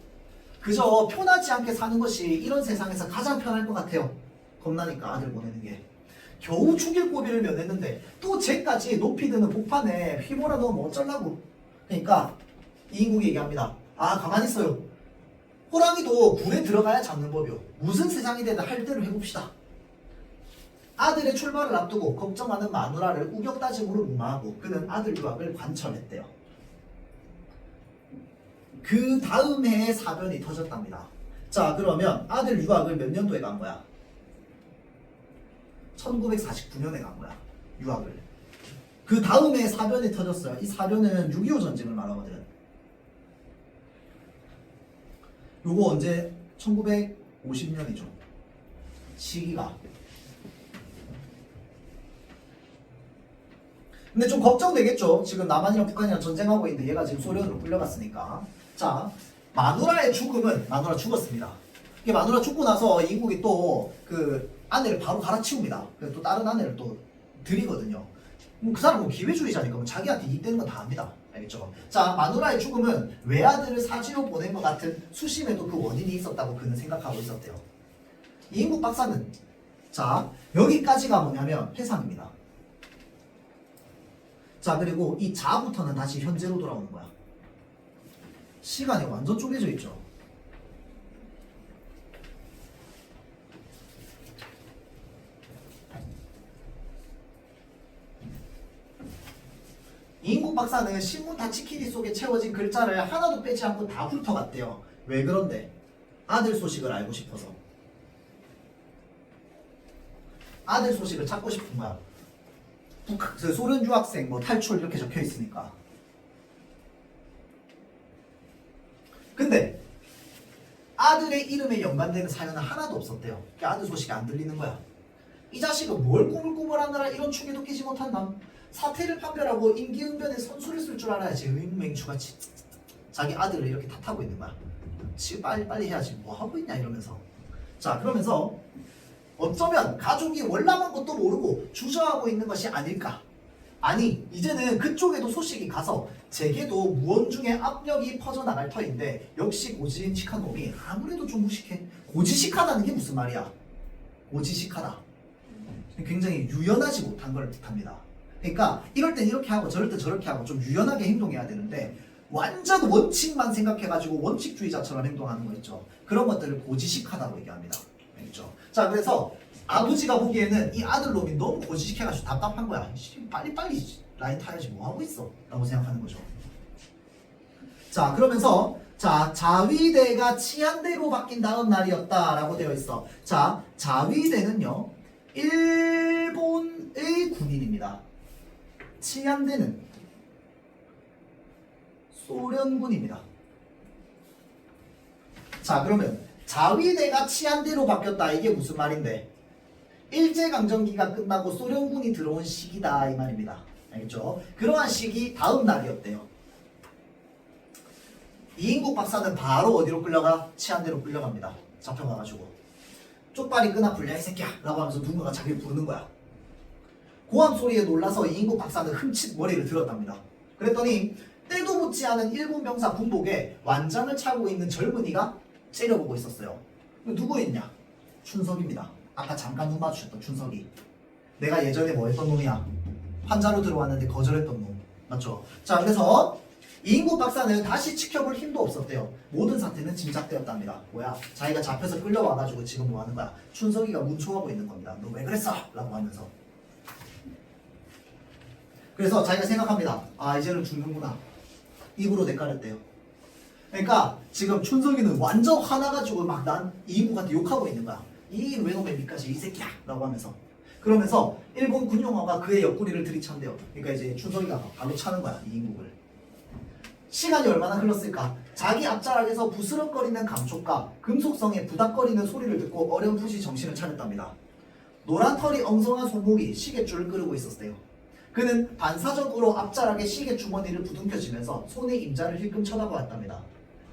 그저 편하지 않게 사는 것이 이런 세상에서 가장 편할 것 같아요. 겁나니까 아들 보내는 게. 겨우 죽일 고비를 면했는데 또 쟤까지 높이 드는 복판에 휘몰아 넣으면 어쩌려고. 그러니까 이인국이 얘기합니다. 아, 가만히 있어요. 호랑이도 굴에 들어가야 잡는 법이요. 무슨 세상이 되든 할 대로 해봅시다. 아들의 출발을 앞두고 걱정하는 마누라를 우격다짐으로 무마하고 그는 아들 유학을 관철했대요. 그 다음 해에 사변이 터졌답니다. 자, 그러면 아들 유학을 몇 년도에 간 거야? 1949년에 간 거야. 유학을. 그 다음 해에 사변이 터졌어요. 이 사변은 6.25 전쟁을 말하거든. 요거 언제? 1950년이죠. 시기가. 근데 좀 걱정되겠죠. 지금 남한이랑 북한이랑 전쟁하고 있는데 얘가 지금 소련으로 끌려갔으니까. 자, 마누라의 죽음은, 마누라 죽었습니다. 이게 마누라 죽고 나서 이국이 또 그 아내를 바로 갈아치웁니다. 그래서 또 다른 아내를 또 들이거든요. 그 사람은 기회주의자니까 자기한테 이익되는 건 다 합니다. 알겠죠? 자, 마누라의 죽음은 외아들을 사지로 보낸 것 같은 수심에도 그 원인이 있었다고 그는 생각하고 있었대요. 이인국 박사는, 자, 여기까지가 뭐냐면 회상입니다. 자, 그리고 이 자부터는 다시 현재로 돌아오는 거야. 시간이 완전 쪼개져 있죠. 이인국 박사는 신문 다치키니 속에 채워진 글자를 하나도 빼지 않고 다 훑어갔대요. 왜 그런데? 아들 소식을 알고 싶어서. 아들 소식을 찾고 싶은 거야. 소련 유학생 뭐 탈출 이렇게 적혀 있으니까. 근데 아들의 이름에 연관되는 사연은 하나도 없었대요. 아들 소식이 안 들리는 거야. 이 자식은 뭘 꾸물꾸물하느라 이런 축에도 끼지 못한 남. 사태를 판별하고 임기응변에 선수를 쓸 줄 알아야지. 맹추같이 자기 아들을 이렇게 탓하고 있는 거야. 지금 빨리 해야지. 뭐 하고 있냐 이러면서. 자, 그러면서 어쩌면 가족이 월남한 것도 모르고 주저하고 있는 것이 아닐까. 아니, 이제는 그쪽에도 소식이 가서 제게도 무언중에 압력이 퍼져나갈 터인데 역시 고지식한 놈이 아무래도 좀 무식해. 고지식하다는 게 무슨 말이야? 고지식하다. 굉장히 유연하지 못한 걸 뜻합니다. 그러니까 이럴 땐 이렇게 하고 저럴 땐 저렇게 하고 좀 유연하게 행동해야 되는데 완전 원칙만 생각해가지고 원칙주의자처럼 행동하는 거 있죠. 그런 것들을 고지식하다고 얘기합니다. 알겠죠? 자, 그래서 아버지가 보기에는 이 아들놈이 너무 고지식해가지고 답답한 거야. 빨리빨리 라인 타야지 뭐 하고 있어? 라고 생각하는 거죠. 자, 그러면서 자, 자위대가 치안대로 바뀐 다음 날이었다라고 되어 있어. 자, 자위대는요 일본의 군인입니다. 치안대는 소련군입니다. 자, 그러면 자위대가 치안대로 바뀌었다. 이게 무슨 말인데? 일제강점기가 끝나고 소련군이 들어온 시기다 이 말입니다. 알겠죠? 그러한 시기 다음 날이었대요. 이인국 박사는 바로 어디로 끌려가? 치안대로 끌려갑니다. 잡혀가가지고 쪽발이 끄나불냐 이 새끼야 라고 하면서 누군가가 자기를 부르는 거야. 고함 소리에 놀라서 이인국 박사는 흠칫 머리를 들었답니다. 그랬더니 때도 묻지 않은 일본 병사 군복에 완장을 차고 있는 젊은이가 째려보고 있었어요. 누구였냐? 춘석입니다. 아까 잠깐 눈 마주쳤던 춘석이. 내가 예전에 뭐 했던 놈이야? 환자로 들어왔는데 거절했던 놈. 맞죠? 자, 그래서 이인국 박사는 다시 지켜볼 힘도 없었대요. 모든 사태는 짐작되었답니다. 뭐야? 자기가 잡혀서 끌려와가지고 지금 뭐 하는 거야? 춘석이가 문초하고 있는 겁니다. 너 왜 그랬어? 라고 하면서. 그래서 자기가 생각합니다. 아, 이제는 죽는구나. 입으로 내깔았대요. 그러니까 지금 춘석이는 완전 화나가지고 막 난 이인국한테 욕하고 있는 거야. 이 외놈의 밑까지 이 새끼야 라고 하면서. 그러면서 일본 군용화가 그의 옆구리를 들이찬대요. 그러니까 이제 춘석이가 발로 차는 거야 이인국을. 시간이 얼마나 흘렀을까? 자기 앞자락에서 부스럭거리는 감촉과 금속성의 부닥거리는 소리를 듣고 어렴풋이 정신을 차렸답니다. 노란 털이 엉성한 손목이 시계줄을 끄르고 있었대요. 그는 반사적으로 앞자락에 시계 주머니를 부둥켜쥐면서 손의 임자를 힐끔 쳐다보았답니다.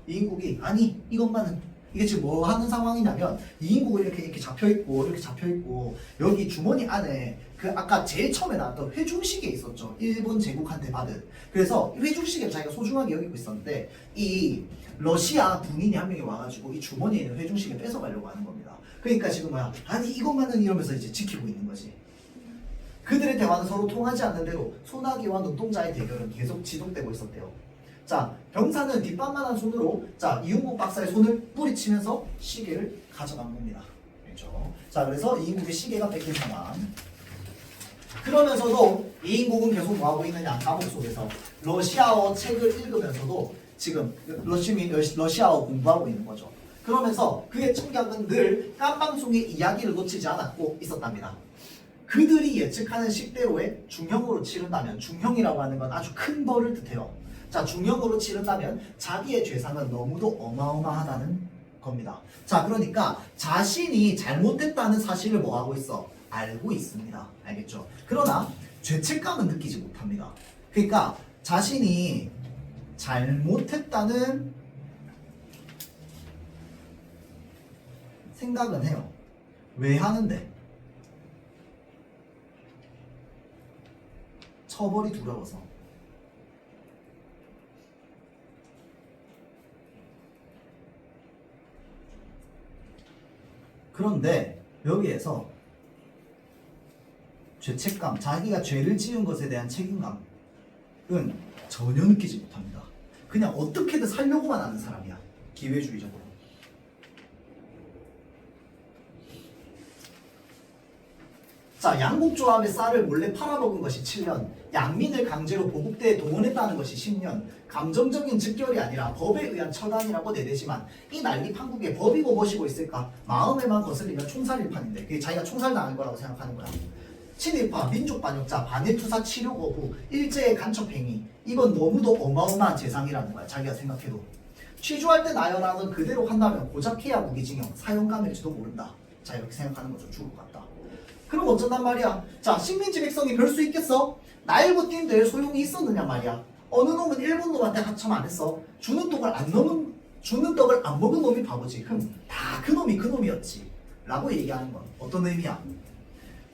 이인국이 아니 이것만은 이게 지금 뭐 하는 상황이냐면 이인국이 이렇게 잡혀있고 여기 주머니 안에 그 아까 제일 처음에 나왔던 회중시계 있었죠. 일본 제국한테 받은. 그래서 회중시계를 자기가 소중하게 여기고 있었는데 이 러시아 군인이 한 명이 와가지고 이 주머니에 있는 회중시계 뺏어가려고 하는 겁니다. 그러니까 지금 뭐야 아니 이것만은 이러면서 이제 지키고 있는 거지. 그들의 대화는 서로 통하지 않는 대로 소나기와 눈동자의 대결은 계속 지속되고 있었대요. 자, 병사는 뒷밤만한 손으로 자 이인국 박사의 손을 뿌리치면서 시계를 가져간 겁니다. 그렇죠? 자, 그래서 이인국의 시계가 뺏긴 상황. 그러면서도 이인국은 계속 뭐하고 있느냐? 감옥 속에서 러시아어 책을 읽으면서도 지금 러시아어 공부하고 있는 거죠. 그러면서 그의 청각은 늘 깜방송의 이야기를 놓치지 않았고 있었답니다. 그들이 예측하는 식대로에 중형으로 치른다면, 중형이라고 하는 건 아주 큰 벌을 뜻해요. 자, 중형으로 치른다면 자기의 죄상은 너무도 어마어마하다는 겁니다. 자, 그러니까 자신이 잘못됐다는 사실을 뭐하고 있어? 알고 있습니다. 알겠죠? 그러나 죄책감은 느끼지 못합니다. 그러니까 자신이 잘못했다는 생각은 해요. 왜 하는데? 처벌이 두려워서. 그런데 여기에서 죄책감, 자기가 죄를 지은 것에 대한 책임감, 전혀 느끼지 못합니다. 그냥 어떻게든 살려고만 하는 사람이야. 기회주의적으로. 자, 양국조합의 쌀을 몰래 팔아먹은 것이 7년, 양민을 강제로 보국대에 동원했다는 것이 10년, 감정적인 즉결이 아니라 법에 의한 처단이라고 내대지만 이 난립 한국에 법이고 뭐시고 있을까? 마음에만 거슬리면 총살일 판인데 그게 자기가 총살당할 거라고 생각하는 거야. 친일파, 민족반역자, 반일투사 치료 거부, 일제의 간첩행위, 이건 너무도 어마어마한 재상이라는 거야. 자기가 생각해도. 취조할 때 나열하던 그대로 한다면 고작해야 무기징역, 사형감일지도 모른다. 자, 이렇게 생각하는 거죠. 죽을 것 같다. 그럼 어쩐단 말이야? 자, 식민지 백성이 별 수 있겠어? 나일부 띠인들 소용이 있었느냐 말이야. 어느 놈은 일본 놈한테 하참 안 했어. 주는 떡을 안 먹은 놈이 바보지. 다 그놈이 그놈이었지. 라고 얘기하는 건 어떤 의미야?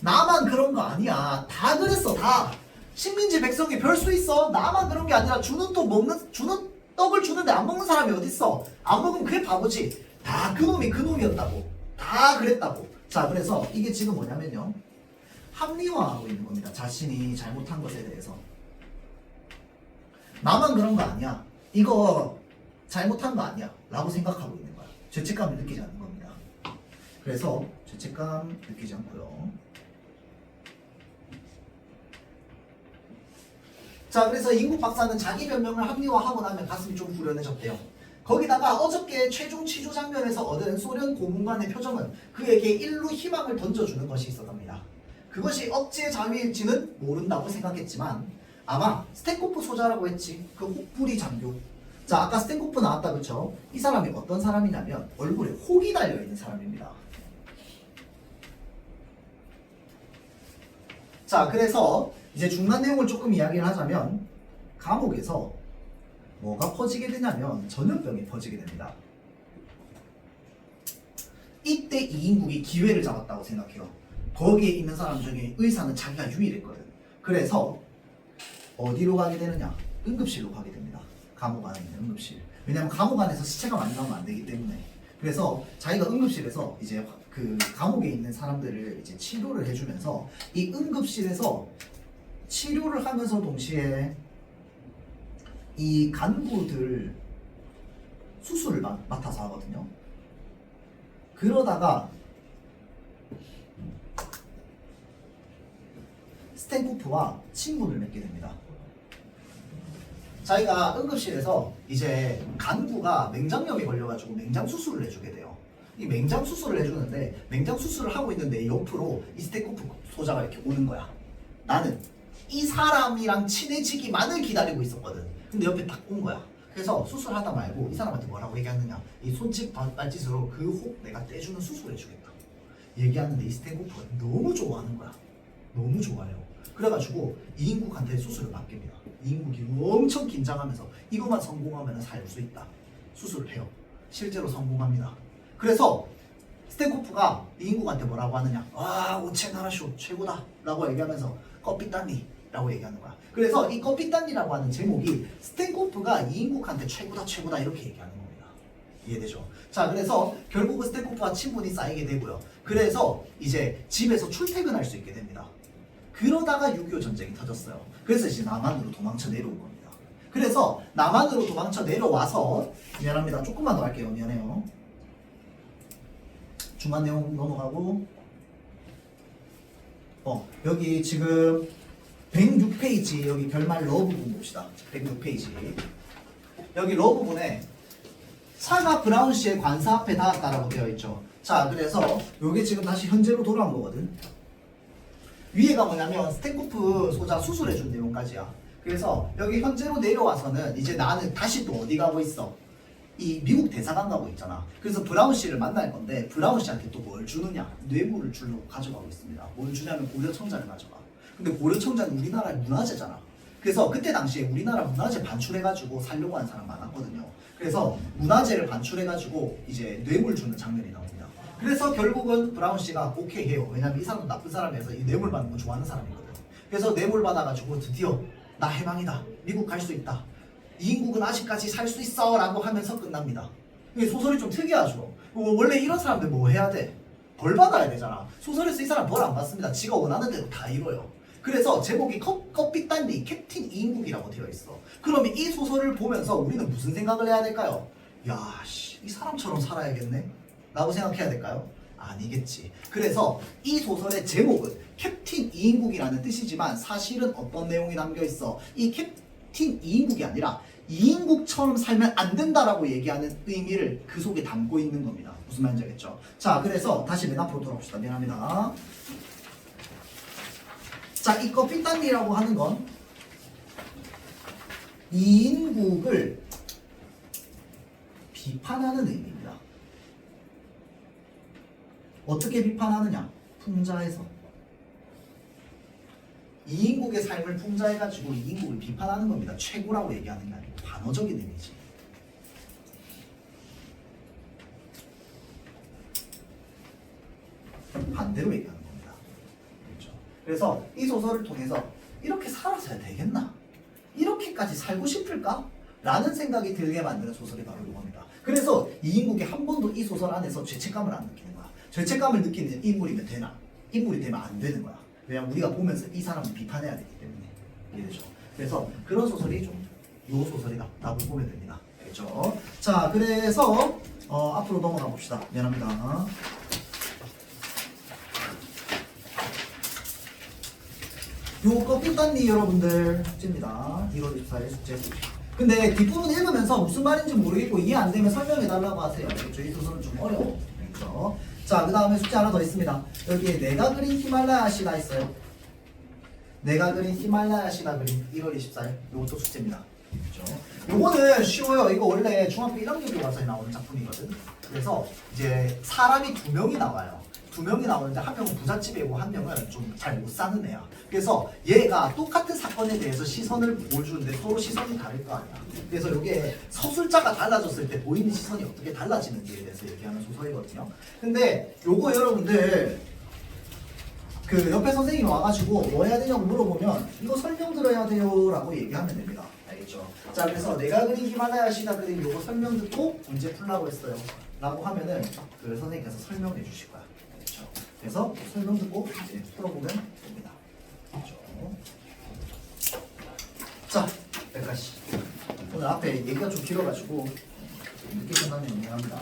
나만 그런 거 아니야. 다 그랬어, 다. 식민지 백성이 별 수 있어. 나만 그런 게 아니라 주는 떡을 주는데 안 먹는 사람이 어딨어. 안 먹으면 그게 바보지. 다 그놈이 그놈이었다고. 다 그랬다고. 자, 그래서 이게 지금 뭐냐면요. 합리화하고 있는 겁니다. 자신이 잘못한 것에 대해서. 나만 그런 거 아니야. 이거 잘못한 거 아니야. 라고 생각하고 있는 거야. 죄책감을 느끼지 않는 겁니다. 그래서 죄책감 느끼지 않고요. 자, 그래서 인국 박사는 자기 변명을 합리화하고 나면 가슴이 좀 후련해졌대요. 거기다가 어저께 최종 취조 장면에서 얻은 소련 고문관의 표정은 그에게 일루 희망을 던져주는 것이 있었답니다. 그것이 억지의 자위일지는 모른다고 생각했지만 아마 스탠코프 소자라고 했지. 그 혹부리 장교. 자, 아까 스탠코프 나왔다 그쵸? 이 사람이 어떤 사람이냐면 얼굴에 혹이 달려있는 사람입니다. 자, 그래서 이제 중간 내용을 조금 이야기를 하자면 감옥에서 뭐가 퍼지게 되냐면 전염병이 퍼지게 됩니다. 이때 이인국이 기회를 잡았다고 생각해요. 거기에 있는 사람 중에 의사는 자기가 유일했거든. 그래서 어디로 가게 되느냐? 응급실로 가게 됩니다. 감옥 안에 있는 응급실. 왜냐면 감옥 안에서 시체가 많이 나오면 안 되기 때문에. 그래서 자기가 응급실에서 이제 그 감옥에 있는 사람들을 이제 치료를 해주면서 이 응급실에서 치료를 하면서 동시에 이 간부들 수술을 맡아서 하거든요. 그러다가 스탠코프와 친분을 맺게 됩니다. 자기가 응급실에서 이제 간부가 맹장염이 걸려가지고 맹장 수술을 해주게 돼요. 이 맹장 수술을 해주는데 맹장 수술을 하고 있는데 옆으로 이 스탠코프 소자가 이렇게 오는 거야. 나는 이 사람이랑 친해지기만을 기다리고 있었거든. 근데 옆에 딱 온 거야. 그래서 수술하다 말고 이 사람한테 뭐라고 얘기하느냐, 이 손짓 발짓으로 그 혹 내가 떼주는 수술 해주겠다고 얘기하는데 이 스탠코프가 너무 좋아하는 거야. 너무 좋아해요. 그래가지고 이인국한테 수술을 맡깁니다. 이인국이 엄청 긴장하면서 이것만 성공하면 살 수 있다. 수술을 해요. 실제로 성공합니다. 그래서 스탠코프가 이인국한테 뭐라고 하느냐, 아, 오체나라쇼 최고다 라고 얘기하면서 꺼삐딴니 라고 얘기하는 거야. 그래서 이 꺼삐딴니라고 하는 제목이 스탠코프가 이인국한테 최고다 이렇게 얘기하는 겁니다. 이해되죠? 자, 그래서 결국은 스탠코프와 친분이 쌓이게 되고요. 그래서 이제 집에서 출퇴근할 수 있게 됩니다. 그러다가 6.25 전쟁이 터졌어요. 그래서 이제 남한으로 도망쳐 내려온 겁니다. 그래서 남한으로 도망쳐 내려와서, 미안합니다. 조금만 더 할게요. 미안해요. 중간 내용 넘어가고, 여기 지금 106페이지 여기 결말 러 부분 봅시다. 106페이지 여기 러 부분에 차가 브라운 씨의 관사 앞에 닿았다라고 되어 있죠. 자, 그래서 요게 지금 다시 현재로 돌아온 거거든. 위에가 뭐냐면 스탠코프 소자 수술해준 내용까지야. 그래서 여기 현재로 내려와서는 이제 나는 다시 또 어디 가고 있어? 이 미국 대사관 가고 있잖아. 그래서 브라운 씨를 만날 건데 브라운 씨한테 또 뭘 주느냐? 뇌물을 주려고 가져가고 있습니다. 뭘 주냐면 고려청자를 가져가. 근데 고려청자는 우리나라의 문화재잖아. 그래서 그때 당시에 우리나라 문화재 반출해가지고 살려고 하는 사람 많았거든요. 그래서 문화재를 반출해가지고 이제 뇌물 주는 장면이 나옵니다. 그래서 결국은 브라운 씨가 오케이 해요. 왜냐면 이 사람도 나쁜 사람이어서 이 뇌물 받는 거 좋아하는 사람이거든. 그래서 뇌물 받아가지고 드디어 나 해방이다. 미국 갈 수 있다. 이인국은 아직까지 살 수 있어 라고 하면서 끝납니다. 이게 소설이 좀 특이하죠. 원래 이런 사람들 뭐 해야 돼? 벌 받아야 되잖아. 소설에서 이 사람 벌 안 받습니다. 지가 원하는 대로 다 이뤄요. 그래서 제목이 껍빛단디 캡틴 이인국이라고 되어 있어. 그러면 이 소설을 보면서 우리는 무슨 생각을 해야 될까요? 야, 씨, 이 사람처럼 살아야겠네? 라고 생각해야 될까요? 아니겠지. 그래서 이 소설의 제목은 캡틴 이인국이라는 뜻이지만 사실은 어떤 내용이 담겨 있어? 이 캡틴 이인국이 아니라 이인국처럼 살면 안 된다라고 얘기하는 의미를 그 속에 담고 있는 겁니다. 무슨 말인지 알겠죠? 자, 그래서 다시 맨 앞으로 돌아봅시다. 미안합니다. 자, 이 껍빛단디라고 하는 건 이인국을 비판하는 의미입니다. 어떻게 비판하느냐? 풍자해서. 이인국의 삶을 풍자해가지고 이인국을 비판하는 겁니다. 최고라고 얘기하는 게 아니고 반어적인 의미지. 반대로 얘기하는 겁니다. 그렇죠? 그래서 이 소설을 통해서 이렇게 살아서야 되겠나? 이렇게까지 살고 싶을까? 라는 생각이 들게 만드는 소설이 바로 이겁니다. 그래서 이인국이 한 번도 이 소설 안에서 죄책감을 안 느끼는 거야. 죄책감을 느끼는 인물이면 되나? 인물이 되면 안 되는 거야. 왜냐면 우리가 보면서 이 사람을 비판해야 되기 때문에. 이해되죠? 그래서 그런 소설이 좀 요 소설이다 라고 보면 됩니다. 알겠죠? 자, 그래서 앞으로 넘어가 봅시다. 미안합니다. 요 껍빛단디 여러분들 숙제입니다. 1월 24일 숙제. 근데 뒷부분 읽으면서 무슨 말인지 모르겠고 이해 안 되면 설명해 달라고 하세요. 그렇죠? 이 소설은 좀 어려워. 그렇죠? 자, 그 다음에 숙제 하나 더 있습니다. 여기에 내가 그린 히말라야 시가 있어요. 내가 그린 히말라야 시가 그린 1월 24일. 요것도 숙제입니다. 그렇죠? 요거는 쉬워요. 이거 원래 중학교 1학년 교과서에 나오는 작품이거든. 그래서 이제 사람이 두 명이 나와요. 두 명이 나오는데 한 명은 부잣집이고 한 명은 좀 잘 못 사는 애야. 그래서 얘가 똑같은 사건에 대해서 시선을 보여주는데 서로 시선이 다를 거 아니야. 그래서 이게 서술자가 달라졌을 때 보이는 시선이 어떻게 달라지는지에 대해서 얘기하는 소설이거든요. 근데 요거 여러분들 그 옆에 선생님이 와가지고 뭐 해야 되냐고 물어보면 이거 설명 들어야 돼요 라고 얘기하면 됩니다. 알겠죠? 자, 그래서 내가 그린 히말라야 시가 그린 요거 설명 듣고 문제 풀라고 했어요 라고 하면은 그 선생님께서 설명해 주실 거야. 알겠죠? 그래서 설명 듣고 이제 풀어보면 됩니다. 그렇죠? 자, 여기까지. 오늘 앞에 얘기가 좀 길어가지고 늦게 끝나면 미안합니다.